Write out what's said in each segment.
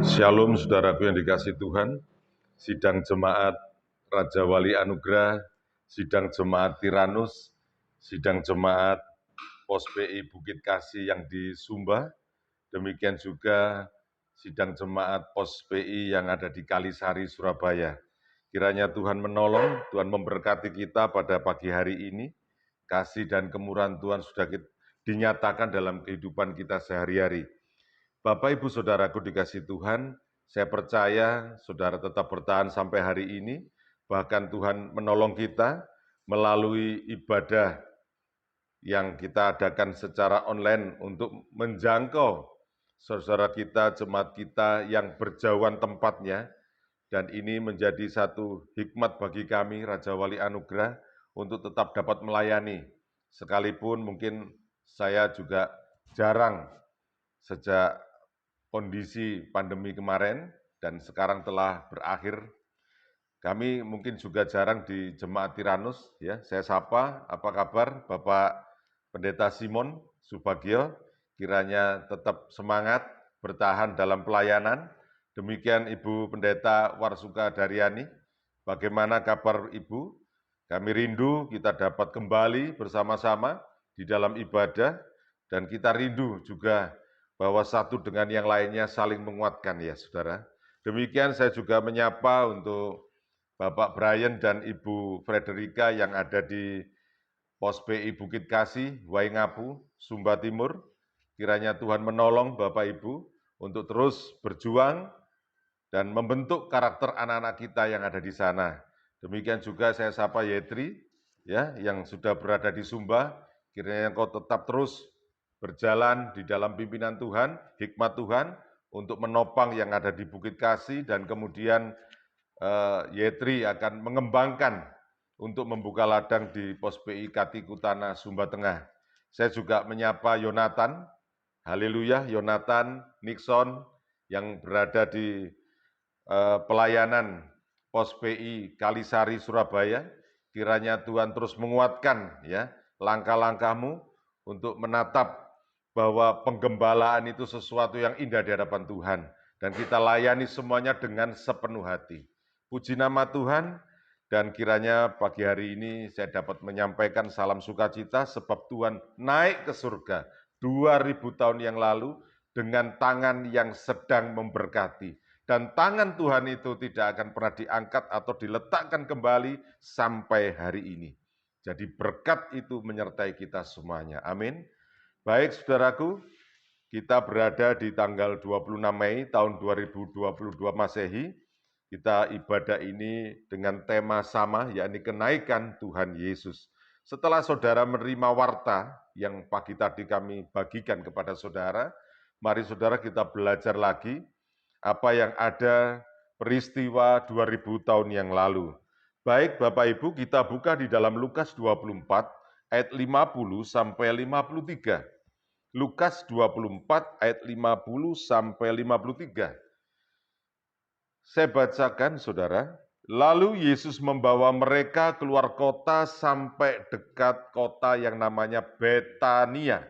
Shalom saudaraku yang dikasihi Tuhan, sidang jemaat Raja Wali Anugerah, sidang jemaat Tiranus, sidang jemaat Pos PI Bukit Kasih yang di Sumba, demikian juga sidang jemaat Pos PI yang ada di Kalisari, Surabaya. Kiranya Tuhan menolong, Tuhan memberkati kita pada pagi hari ini, kasih dan kemurahan Tuhan sudah dinyatakan dalam kehidupan kita sehari-hari. Bapak, Ibu, Saudaraku dikasihi Tuhan, saya percaya saudara tetap bertahan sampai hari ini, bahkan Tuhan menolong kita melalui ibadah yang kita adakan secara online untuk menjangkau saudara kita, jemaat kita yang berjauhan tempatnya, dan ini menjadi satu hikmat bagi kami, Raja Wali Anugerah, untuk tetap dapat melayani. Sekalipun mungkin saya juga jarang sejak kondisi pandemi kemarin dan sekarang telah berakhir. Kami mungkin juga jarang di Jemaat Tiranus, ya. Saya sapa, apa kabar Bapak Pendeta Simon Subagio, kiranya tetap semangat bertahan dalam pelayanan. Demikian Ibu Pendeta Warsuka Daryani, bagaimana kabar Ibu? Kami rindu kita dapat kembali bersama-sama di dalam ibadah, dan kita rindu juga bahwa satu dengan yang lainnya saling menguatkan ya saudara. Demikian saya juga menyapa untuk Bapak Brian dan Ibu Frederica yang ada di Pos PI Bukit Kasih, Waingapu, Sumba Timur. Kiranya Tuhan menolong Bapak Ibu untuk terus berjuang dan membentuk karakter anak-anak kita yang ada di sana. Demikian juga saya sapa Yetri, ya, yang sudah berada di Sumba. Kiranya kau tetap terus berjalan di dalam pimpinan Tuhan, hikmat Tuhan, untuk menopang yang ada di Bukit Kasih, dan kemudian Yetri akan mengembangkan untuk membuka ladang di Pos PI Katikutana, Sumba Tengah. Saya juga menyapa Yonatan, haleluya, Yonatan Nixon, yang berada di pelayanan Pos PI Kalisari, Surabaya. Kiranya Tuhan terus menguatkan ya langkah-langkahmu untuk menatap bahwa penggembalaan itu sesuatu yang indah di hadapan Tuhan, dan kita layani semuanya dengan sepenuh hati. Puji nama Tuhan, dan kiranya pagi hari ini saya dapat menyampaikan salam sukacita sebab Tuhan naik ke surga 2000 tahun yang lalu dengan tangan yang sedang memberkati. Dan tangan Tuhan itu tidak akan pernah diangkat atau diletakkan kembali sampai hari ini. Jadi berkat itu menyertai kita semuanya. Amin. Baik saudaraku, kita berada di tanggal 26 Mei tahun 2022 Masehi. Kita ibadah ini dengan tema sama, yakni kenaikan Tuhan Yesus. Setelah saudara menerima warta yang pagi tadi kami bagikan kepada saudara, mari saudara kita belajar lagi apa yang ada peristiwa 2000 tahun yang lalu. Baik Bapak Ibu, kita buka di dalam Lukas 24 ayat 50 sampai 53. Lukas 24 ayat 50 sampai 53. Saya bacakan saudara. Lalu Yesus membawa mereka keluar kota sampai dekat kota yang namanya Betania.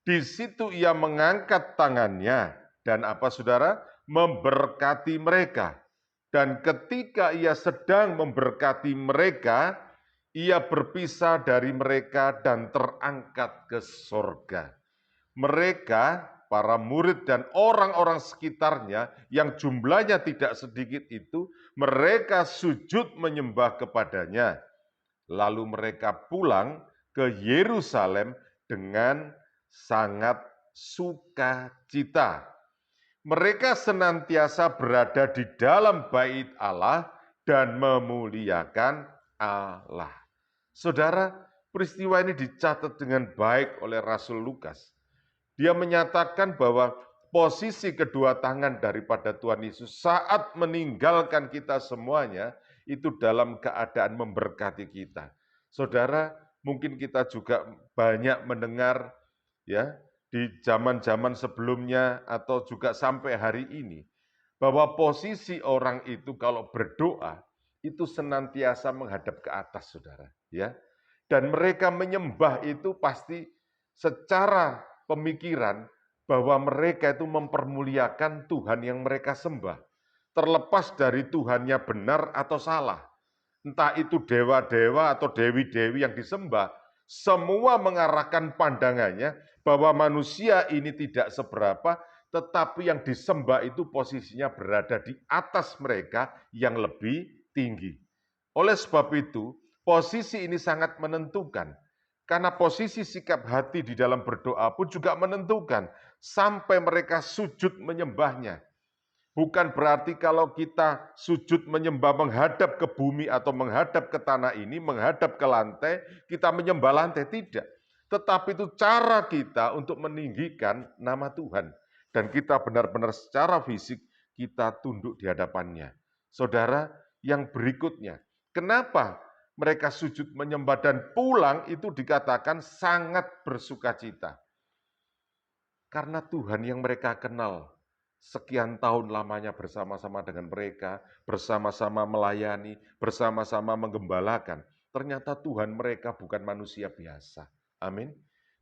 Di situ ia mengangkat tangannya dan apa saudara? Memberkati mereka. Dan ketika ia sedang memberkati mereka, ia berpisah dari mereka dan terangkat ke sorga. Mereka, para murid dan orang-orang sekitarnya yang jumlahnya tidak sedikit itu, mereka sujud menyembah kepadanya. Lalu mereka pulang ke Yerusalem dengan sangat sukacita. Mereka senantiasa berada di dalam bait Allah dan memuliakan Allah. Saudara, peristiwa ini dicatat dengan baik oleh Rasul Lukas. Dia menyatakan bahwa posisi kedua tangan daripada Tuhan Yesus saat meninggalkan kita semuanya itu dalam keadaan memberkati kita. Saudara, mungkin kita juga banyak mendengar ya di zaman-zaman sebelumnya atau juga sampai hari ini bahwa posisi orang itu kalau berdoa itu senantiasa menghadap ke atas, saudara, ya. Dan mereka menyembah itu pasti secara pemikiran bahwa mereka itu mempermuliakan Tuhan yang mereka sembah. Terlepas dari Tuhannya benar atau salah. Entah itu dewa-dewa atau dewi-dewi yang disembah, semua mengarahkan pandangannya bahwa manusia ini tidak seberapa, tetapi yang disembah itu posisinya berada di atas mereka yang lebih tinggi. Oleh sebab itu, posisi ini sangat menentukan. Karena posisi sikap hati di dalam berdoa pun juga menentukan sampai mereka sujud menyembahnya. Bukan berarti kalau kita sujud menyembah menghadap ke bumi atau menghadap ke tanah ini, menghadap ke lantai, kita menyembah lantai, tidak. Tetapi itu cara kita untuk meninggikan nama Tuhan. Dan kita benar-benar secara fisik kita tunduk di hadapannya. Saudara, yang berikutnya, kenapa mereka sujud menyembah dan pulang itu dikatakan sangat bersukacita? Karena Tuhan yang mereka kenal, sekian tahun lamanya bersama-sama dengan mereka, bersama-sama melayani, bersama-sama menggembalakan. Ternyata Tuhan mereka bukan manusia biasa. Amin.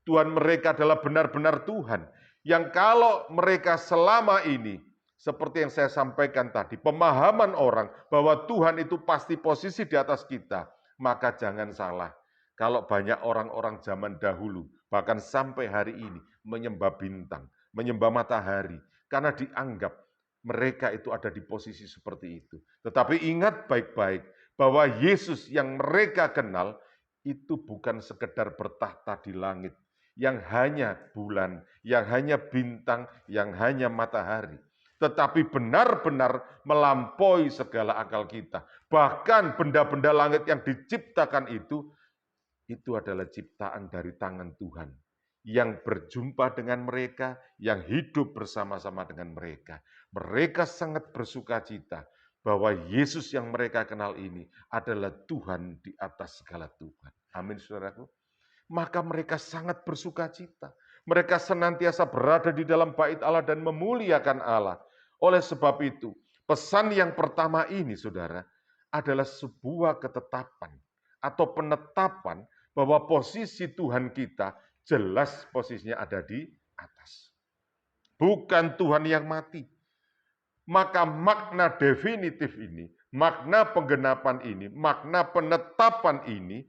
Tuhan mereka adalah benar-benar Tuhan. Yang kalau mereka selama ini, seperti yang saya sampaikan tadi, pemahaman orang bahwa Tuhan itu pasti posisi di atas kita, maka jangan salah. Kalau banyak orang-orang zaman dahulu, bahkan sampai hari ini, menyembah bintang, menyembah matahari, karena dianggap mereka itu ada di posisi seperti itu. Tetapi ingat baik-baik bahwa Yesus yang mereka kenal itu bukan sekedar bertahta di langit, yang hanya bulan, yang hanya bintang, yang hanya matahari. Tetapi benar-benar melampaui segala akal kita. Bahkan benda-benda langit yang diciptakan itu adalah ciptaan dari tangan Tuhan yang berjumpa dengan mereka, yang hidup bersama-sama dengan mereka. Mereka sangat bersukacita bahwa Yesus yang mereka kenal ini adalah Tuhan di atas segala Tuhan. Amin, saudaraku. Maka mereka sangat bersukacita. Mereka senantiasa berada di dalam bait Allah dan memuliakan Allah. Oleh sebab itu, pesan yang pertama ini, saudara, adalah sebuah ketetapan atau penetapan bahwa posisi Tuhan kita jelas posisinya ada di atas. Bukan Tuhan yang mati. Maka makna definitif ini, makna penggenapan ini, makna penetapan ini,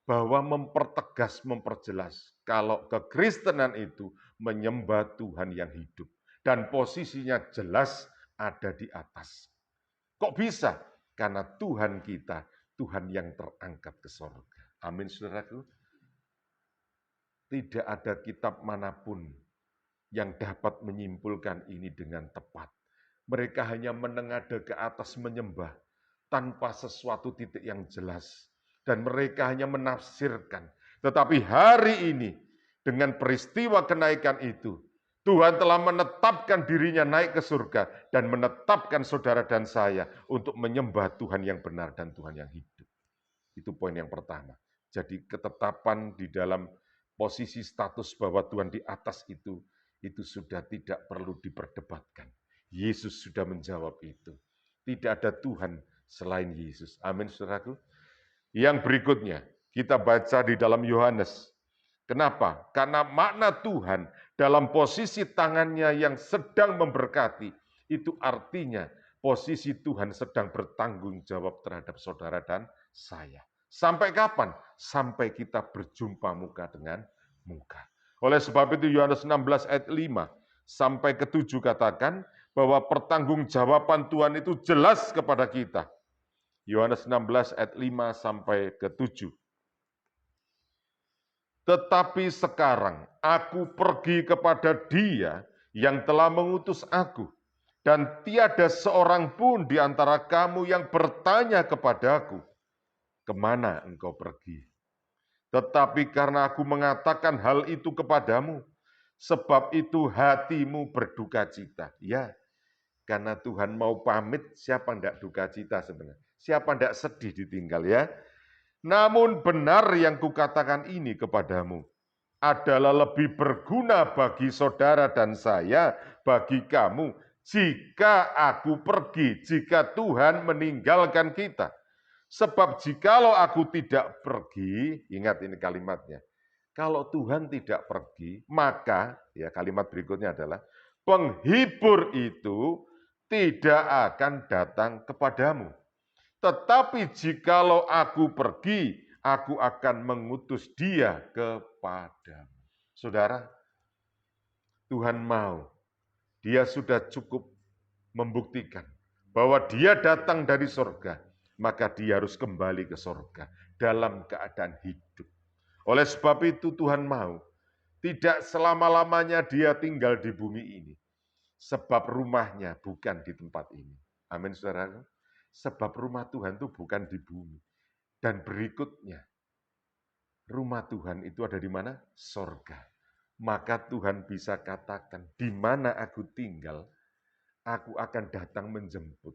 bahwa mempertegas, memperjelas kalau kekristenan itu menyembah Tuhan yang hidup. Dan posisinya jelas ada di atas. Kok bisa? Karena Tuhan kita, Tuhan yang terangkat ke sorga. Amin, saudaraku. Tidak ada kitab manapun yang dapat menyimpulkan ini dengan tepat. Mereka hanya menengada ke atas menyembah tanpa sesuatu titik yang jelas. Dan mereka hanya menafsirkan. Tetapi hari ini, dengan peristiwa kenaikan itu, Tuhan telah menetapkan dirinya naik ke surga dan menetapkan saudara dan saya untuk menyembah Tuhan yang benar dan Tuhan yang hidup. Itu poin yang pertama. Jadi ketetapan di dalam posisi status bahwa Tuhan di atas itu sudah tidak perlu diperdebatkan. Yesus sudah menjawab itu. Tidak ada Tuhan selain Yesus. Amin, saudaraku. Yang berikutnya, kita baca di dalam Yohanes. Kenapa? Karena makna Tuhan dalam posisi tangannya yang sedang memberkati, itu artinya posisi Tuhan sedang bertanggung jawab terhadap saudara dan saya. Sampai kapan? Sampai kita berjumpa muka dengan muka. Oleh sebab itu Yohanes 16 ayat 5 sampai ke 7 katakan bahwa pertanggungjawaban Tuhan itu jelas kepada kita. Yohanes 16 ayat 5 sampai ke 7. Tetapi sekarang aku pergi kepada Dia yang telah mengutus aku, dan tiada seorang pun di antara kamu yang bertanya kepadaku, kemana engkau pergi? Tetapi karena aku mengatakan hal itu kepadamu, sebab itu hatimu berduka cita. Ya, karena Tuhan mau pamit, siapa tidak duka cita sebenarnya? Siapa tidak sedih ditinggal ya? Namun benar yang kukatakan ini kepadamu adalah lebih berguna bagi saudara dan saya, bagi kamu, jika aku pergi, jika Tuhan meninggalkan kita. Sebab jikalau aku tidak pergi, ingat ini kalimatnya, kalau Tuhan tidak pergi, maka ya kalimat berikutnya adalah penghibur itu tidak akan datang kepadamu. Tetapi jikalau aku pergi, aku akan mengutus dia kepadamu. Saudara, Tuhan mau, dia sudah cukup membuktikan bahwa dia datang dari sorga, maka dia harus kembali ke sorga dalam keadaan hidup. Oleh sebab itu Tuhan mau, tidak selama-lamanya dia tinggal di bumi ini. Sebab rumahnya bukan di tempat ini. Amin, saudara. Sebab rumah Tuhan itu bukan di bumi. Dan berikutnya, rumah Tuhan itu ada di mana? Sorga. Maka Tuhan bisa katakan, di mana aku tinggal, aku akan datang menjemput.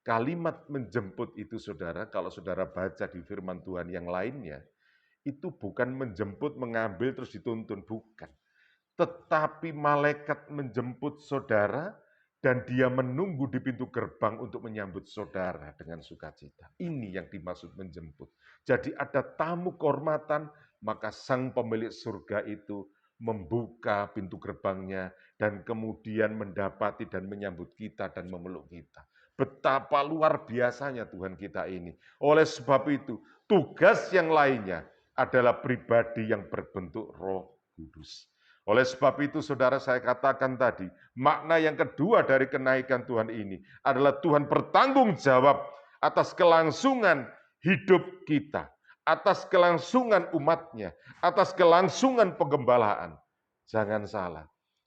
Kalimat menjemput itu, saudara, kalau saudara baca di firman Tuhan yang lainnya, itu bukan menjemput, mengambil, terus dituntun. Bukan. Tetapi malaikat menjemput saudara, dan dia menunggu di pintu gerbang untuk menyambut saudara dengan sukacita. Ini yang dimaksud menjemput. Jadi ada tamu kehormatan, maka sang pemilik surga itu membuka pintu gerbangnya, dan kemudian mendapati dan menyambut kita dan memeluk kita. Betapa luar biasanya Tuhan kita ini. Oleh sebab itu, tugas yang lainnya adalah pribadi yang berbentuk Roh Kudus. Oleh sebab itu, saudara, saya katakan tadi, makna yang kedua dari kenaikan Tuhan ini adalah Tuhan bertanggung jawab atas kelangsungan hidup kita, atas kelangsungan umatnya, atas kelangsungan penggembalaan. Jangan salah,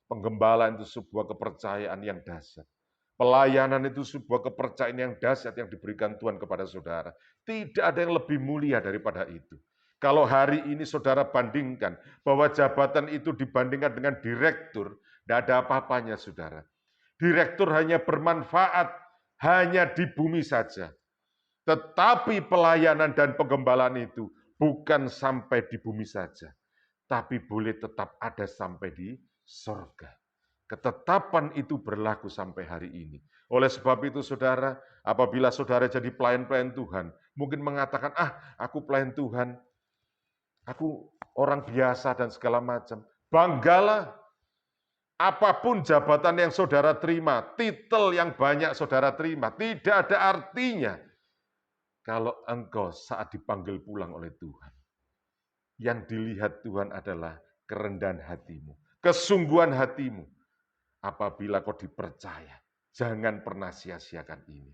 penggembalaan itu sebuah kepercayaan yang dahsyat. Pelayanan itu sebuah kepercayaan yang dahsyat yang diberikan Tuhan kepada saudara. Tidak ada yang lebih mulia daripada itu. Kalau hari ini saudara bandingkan bahwa jabatan itu dibandingkan dengan direktur, tidak ada apa-apanya, saudara. Direktur hanya bermanfaat hanya di bumi saja. Tetapi pelayanan dan penggembalaan itu bukan sampai di bumi saja, tapi boleh tetap ada sampai di sorga. Ketetapan itu berlaku sampai hari ini. Oleh sebab itu, saudara, apabila saudara jadi pelayan-pelayan Tuhan, mungkin mengatakan, aku pelayan Tuhan, aku orang biasa dan segala macam. Banggalah. Apapun jabatan yang saudara terima, titel yang banyak saudara terima, tidak ada artinya kalau engkau saat dipanggil pulang oleh Tuhan. Yang dilihat Tuhan adalah kerendahan hatimu, kesungguhan hatimu. Apabila kau dipercaya, jangan pernah sia-siakan ini.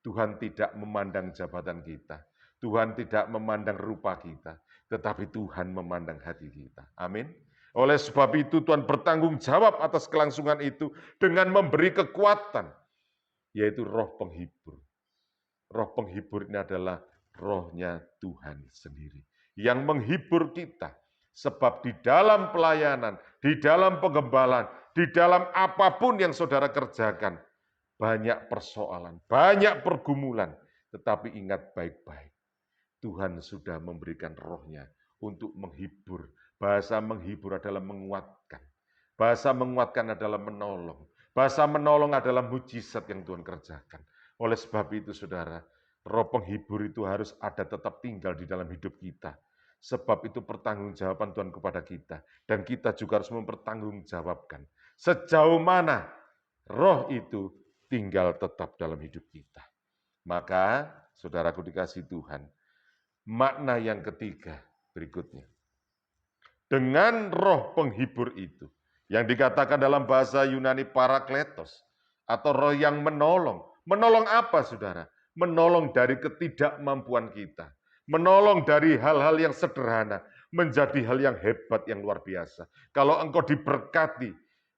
Tuhan tidak memandang jabatan kita. Tuhan tidak memandang rupa kita, tetapi Tuhan memandang hati kita. Amin. Oleh sebab itu Tuhan bertanggung jawab atas kelangsungan itu dengan memberi kekuatan, yaitu roh penghibur. Roh penghibur ini adalah rohnya Tuhan sendiri, yang menghibur kita. Sebab di dalam pelayanan, di dalam penggembalaan, di dalam apapun yang saudara kerjakan, banyak persoalan, banyak pergumulan, tetapi ingat baik-baik, Tuhan sudah memberikan rohnya untuk menghibur. Bahasa menghibur adalah menguatkan. Bahasa menguatkan adalah menolong. Bahasa menolong adalah mujizat yang Tuhan kerjakan. Oleh sebab itu, saudara, roh penghibur itu harus ada, tetap tinggal di dalam hidup kita. Sebab itu pertanggungjawaban Tuhan kepada kita. Dan kita juga harus mempertanggungjawabkan sejauh mana roh itu tinggal tetap dalam hidup kita. Maka, saudaraku dikasih Tuhan, makna yang ketiga berikutnya. Dengan roh penghibur itu, yang dikatakan dalam bahasa Yunani parakletos, atau roh yang menolong. Menolong apa, saudara? Menolong dari ketidakmampuan kita. Menolong dari hal-hal yang sederhana, menjadi hal yang hebat, yang luar biasa. Kalau engkau diberkati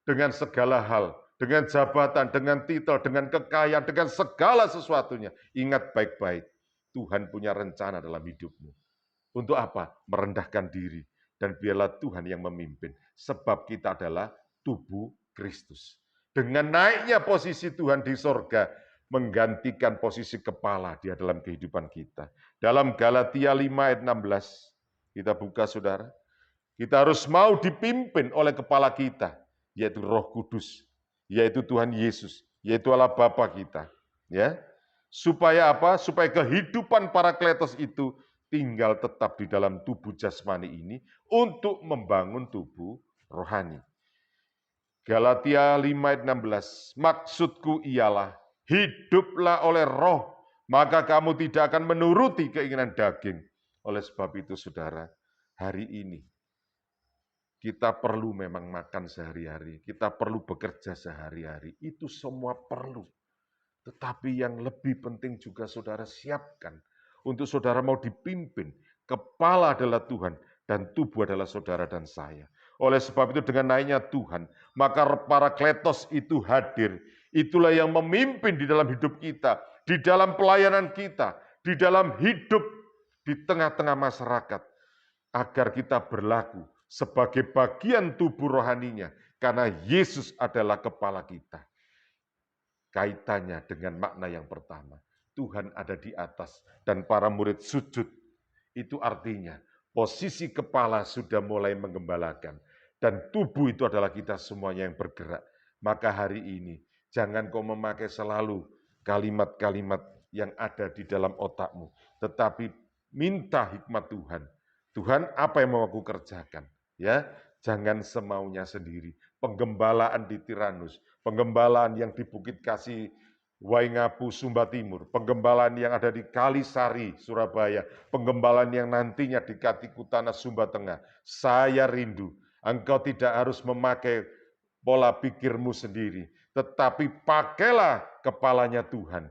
dengan segala hal, dengan jabatan, dengan titel, dengan kekayaan, dengan segala sesuatunya, ingat baik-baik, Tuhan punya rencana dalam hidupmu. Untuk apa? Merendahkan diri. Dan biarlah Tuhan yang memimpin. Sebab kita adalah tubuh Kristus. Dengan naiknya posisi Tuhan di sorga, menggantikan posisi kepala dia dalam kehidupan kita. Dalam Galatia 5 ayat 16, kita buka, saudara. Kita harus mau dipimpin oleh kepala kita, yaitu Roh Kudus, yaitu Tuhan Yesus, yaitu Allah Bapa kita. Ya, supaya apa? Supaya kehidupan parakletos itu tinggal tetap di dalam tubuh jasmani ini untuk membangun tubuh rohani. Galatia 5 ayat 16, maksudku ialah hiduplah oleh roh, maka kamu tidak akan menuruti keinginan daging. Oleh sebab itu saudara, hari ini kita perlu memang makan sehari-hari, kita perlu bekerja sehari-hari, itu semua perlu. Tetapi yang lebih penting juga saudara siapkan untuk saudara mau dipimpin. Kepala adalah Tuhan dan tubuh adalah saudara dan saya. Oleh sebab itu dengan naiknya Tuhan, maka Parakletos itu hadir. Itulah yang memimpin di dalam hidup kita, di dalam pelayanan kita, di dalam hidup di tengah-tengah masyarakat. Agar kita berlaku sebagai bagian tubuh rohaninya. Karena Yesus adalah kepala kita. Kaitannya dengan makna yang pertama. Tuhan ada di atas dan para murid sujud. Itu artinya posisi kepala sudah mulai menggembalakan. Dan tubuh itu adalah kita semuanya yang bergerak. Maka hari ini jangan kau memakai selalu kalimat-kalimat yang ada di dalam otakmu. Tetapi minta hikmat Tuhan. Tuhan, apa yang mau aku kerjakan? Ya, jangan semaunya sendiri. Penggembalaan di Tiranus, penggembalaan yang di Bukit Kasih, Waingapu, Sumba Timur, penggembalaan yang ada di Kalisari, Surabaya, penggembalaan yang nantinya di Katikutana, Sumba Tengah. Saya rindu, engkau tidak harus memakai pola pikirmu sendiri, tetapi pakailah kepalanya Tuhan.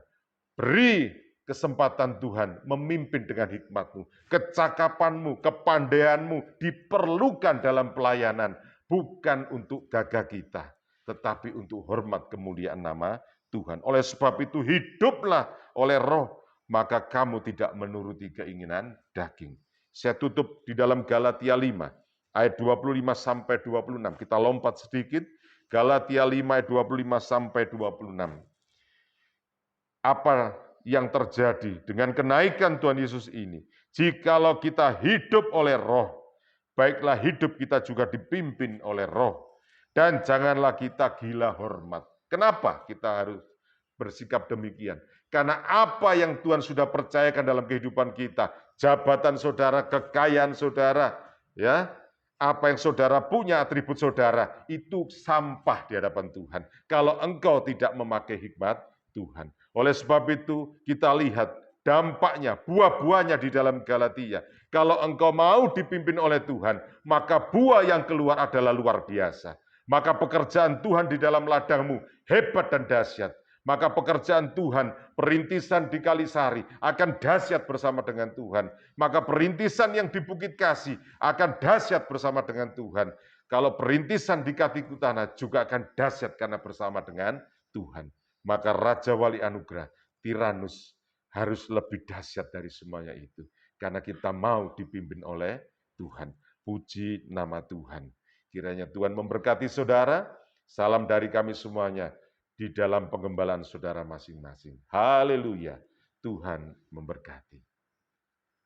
Beri kesempatan Tuhan memimpin dengan hikmat-Mu. Kecakapanmu, kepandaianmu diperlukan dalam pelayanan, bukan untuk gagah kita, tetapi untuk hormat kemuliaan nama Tuhan. Oleh sebab itu hiduplah oleh roh, maka kamu tidak menuruti keinginan daging. Saya tutup di dalam Galatia 5, ayat 25 sampai 26. Kita lompat sedikit, Galatia 5 ayat 25 sampai 26. Apa yang terjadi dengan kenaikan Tuhan Yesus ini? Jikalau kita hidup oleh roh, baiklah hidup kita juga dipimpin oleh roh. Dan janganlah kita gila hormat. Kenapa kita harus bersikap demikian? Karena apa yang Tuhan sudah percayakan dalam kehidupan kita, jabatan saudara, kekayaan saudara, ya, apa yang saudara punya, atribut saudara, itu sampah di hadapan Tuhan. Kalau engkau tidak memakai hikmat Tuhan. Oleh sebab itu kita lihat dampaknya, buah-buahnya di dalam Galatia. Kalau engkau mau dipimpin oleh Tuhan, maka buah yang keluar adalah luar biasa. Maka pekerjaan Tuhan di dalam ladangmu hebat dan dahsyat. Maka pekerjaan Tuhan, perintisan di Kalisari akan dahsyat bersama dengan Tuhan. Maka perintisan yang di Bukit Kasih akan dahsyat bersama dengan Tuhan. Kalau perintisan di Katikutana juga akan dahsyat karena bersama dengan Tuhan. Maka Raja Wali Anugerah, Tiranus, harus lebih dahsyat dari semuanya itu. Karena kita mau dipimpin oleh Tuhan. Puji nama Tuhan. Kiranya Tuhan memberkati saudara. Salam dari kami semuanya di dalam penggembalaan saudara masing-masing. Haleluya. Tuhan memberkati.